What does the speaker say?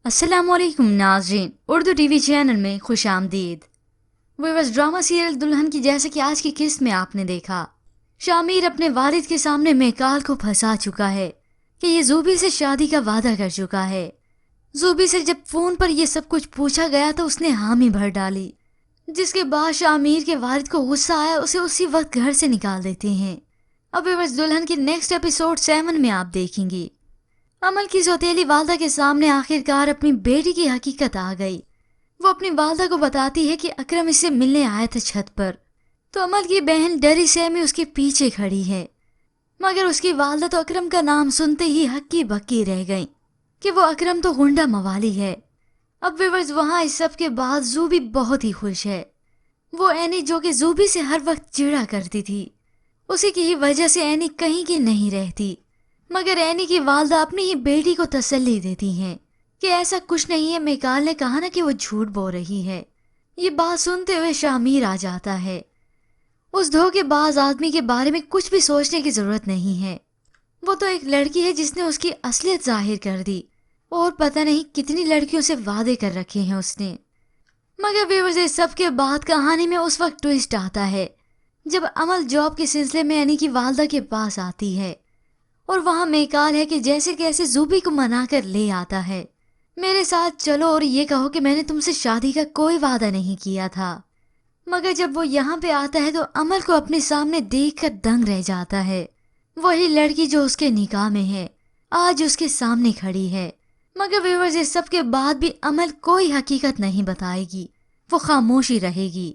अस्सलाम वालेकुम नाज़रीन, उर्दू टीवी चैनल में खुश आमदीद। व्यूअर्स, ड्रामा सीरियल दुल्हन की जैसे कि आज की किस्त में आपने देखा, शामिर अपने वालिद के सामने मेकाल को फंसा चुका है कि ये ज़ूबी से शादी का वादा कर चुका है। ज़ूबी से जब फ़ोन पर ये सब कुछ पूछा गया तो उसने हामी भर डाली, जिसके बाद शामिर के वालिद को गुस्सा आया, उसे उसी वक्त घर से निकाल देते हैं। अब व्यूअर्स, दुल्हन की नेक्स्ट एपिसोड 7 में आप देखेंगी अमल की सौतेली वालदा के सामने आखिरकार अपनी बेटी की हकीकत आ गई। वो अपनी वालदा को बताती है कि अकरम इससे मिलने आया था छत पर, तो अमल की बहन डरी सहमी उसके पीछे खड़ी है। मगर उसकी वालदा तो अकरम का नाम सुनते ही हक्की बक्की रह गई कि वो अकरम तो गुंडा मवाली है। अब व्यूअर्स, वहाँ इस सब के बाद जूबी बहुत ही खुश है। वो एनी जो कि जूबी से हर वक्त चिढ़ा करती थी, उसी की ही वजह से एनी कहीं की नहीं रहती। मगर एनी की वालदा अपनी ही बेटी को तसल्ली देती हैं कि ऐसा कुछ नहीं है, मेकाल ने कहा ना कि वो झूठ बोल रही है। ये बात सुनते हुए शामिर आ जाता है। उस धोखेबाज आदमी के बारे में कुछ भी सोचने की जरूरत नहीं है। वो तो एक लड़की है जिसने उसकी असलियत जाहिर कर दी, और पता नहीं कितनी लड़कियों से वादे कर रखे हैं उसने। मगर बेवजह सबके बाद कहानी में उस वक्त ट्विस्ट आता है जब अमल जॉब के सिलसिले में एनी की वालदा के पास आती है, और वहाँ मेकाल है कि जैसे कैसे जूबी को मनाकर ले आता है, मेरे साथ चलो और ये कहो कि मैंने तुमसे शादी का कोई वादा नहीं किया था। मगर जब वो यहाँ पे आता है तो अमल को अपने सामने देखकर दंग रह जाता है। वही लड़की जो उसके निकाह में है आज उसके सामने खड़ी है। मगर व्यूअर्स, इस सब के बाद भी अमल कोई हकीकत नहीं बताएगी, वो खामोशी रहेगी।